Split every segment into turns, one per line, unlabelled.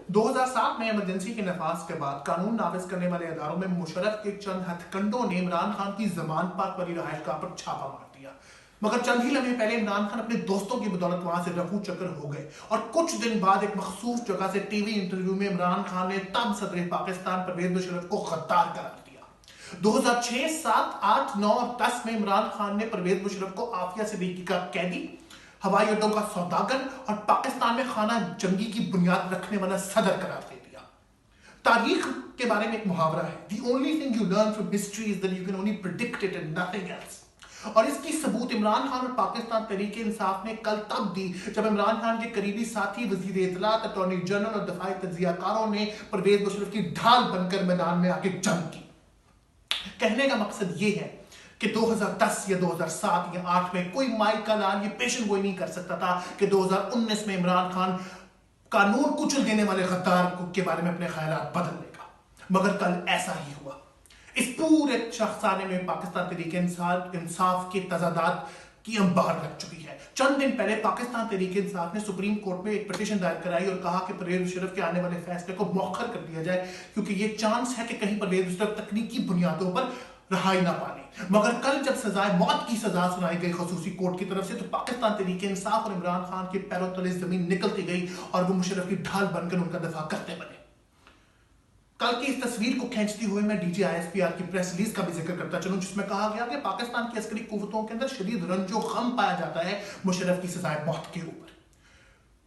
2007 में इमरजेंसी के नफाज के बाद कानून नाफिज करने वाले इदारों में मुशर्रफ के चंद हथकंडों ने इमरान खान की जमानत वाली रहायशगाह पर छापा मार दिया। मगर चंद ही लम्हे पहले इमरान खान अपने दोस्तों की बदौलत वहां से रफू चक्कर हो गए और कुछ दिन बाद एक मखसूस जगह से टीवी इंटरव्यू में इमरान खान ने तब सदर पाकिस्तान परवेज मुशर्रफ को गद्दार करार दिया। 2006, 7, 8, 9 और 10 में इमरान खान ने परवेज मुशर्रफ को आफिया सिद्दीकी का कैदी, हवाई अड्डों का सौदागर और पाकिस्तान में खाना जंगी की बुनियाद रखने वाला सदर करार दे दिया। तारीख के बारे में एक मुहावरा है, The only thing you learn from history is that you can only predict it and nothing else। और इसकी सबूत इमरान खान और पाकिस्तान तहरीक इंसाफ ने कल तब दी जब इमरान खान के करीबी साथी वजीर इत्तलात, अटॉर्नी जनरल और दफाई तज्जियाकारों ने परवेज मुशर्रफ की ढाल बनकर मैदान में आके जंग की। कहने का मकसद ये है कि 2010 या 2007 या 8 में कोई माइक का लाल ये पेशन गोई नहीं कर सकता था कि 2019 में इमरान खान कानून कुचल देने वाले गद्दार के बारे में अपने ख्यालात बदल लेगा। मगर कल ऐसा ही हुआ। इस पूरे शख्साने में पाकिस्तान तहरीक इंसाफ के तजादात की अंबार लग चुकी है। चंद दिन पहले पाकिस्तान तहरीक इंसाफ ने सुप्रीम कोर्ट में एक पिटीशन दायर कराई और कहा कि परवेज मुशर्रफ के आने वाले फैसले को मौखर कर दिया जाए क्योंकि ये चांस है कि कहीं परवेज मुशर्रफ तकनीकी बुनियादों पर रहाई ना पाने। मगर कल जब सजाए मौत की सजा सुनाई गई खसूसी कोर्ट की तरफ से तो पाकिस्तान तहरीक इंसाफ और इमरान खान के पैरों तले जमीन निकलती गई और वो मुशर्रफ की ढाल बनकर उनका दफा करते बने। कल की इस तस्वीर को खींचती हुए मैं डीजी ISPR की प्रेस रिलीज का भी जिक्र करता चलूं जिसमें कहा गया कि पाकिस्तान की अस्करी कुव्वतों के अंदर शदीद रंजो गम पाया जाता है मुशर्रफ की सजाए मौत के ऊपर।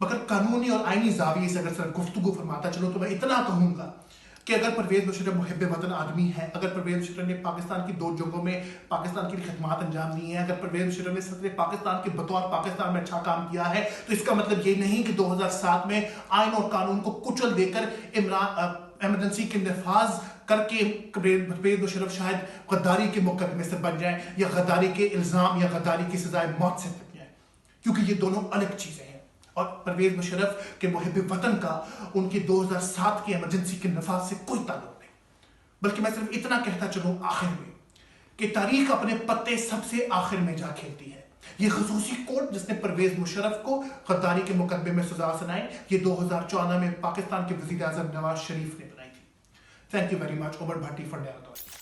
मगर कानूनी और आईनी जाविये से अगर सर गुफ्तगू फरमाता चलो तो मैं इतना कहूंगा कि अगर परवेज मुशर्रफ मुहिब वतन आदमी है, अगर परवेज मुशर्रफ ने पाकिस्तान की 2 जंगों में पाकिस्तान की खिदमत अंजाम दी है, अगर परवेज मुशर्रफ ने सदर पाकिस्तान के बतौर पाकिस्तान में अच्छा काम किया है तो इसका मतलब ये नहीं कि 2007 में आइन और कानून को कुचल देकर इमरजेंसी के नफाज करके परवेज मुशर्रफ शायद गद्दारी के मुकदमे से बच जाए या गद्दारी के इल्जाम या गद्दारी की सजाए मौत से बच जाए, क्योंकि ये दोनों अलग चीजें हैं। और परवेज मुशर्रफ के मुहिब वतन का उनके 2007 की इमरजेंसी के नफाज से कोई ताल्लुक नहीं। बल्कि मैं सिर्फ इतना कहता चलूं आखिर में कि तारीख अपने पत्ते सबसे आखिर में जा खेलती है। ये खसूसी कोर्ट जिसने परवेज मुशर्रफ को गद्दारी के मुकदमे में सजा सुनाई, ये 2014 में पाकिस्तान के वजीर आजम नवाज शरीफ ने बनाई थी। Thank you very much, Umar Bhatti for Naya दौर।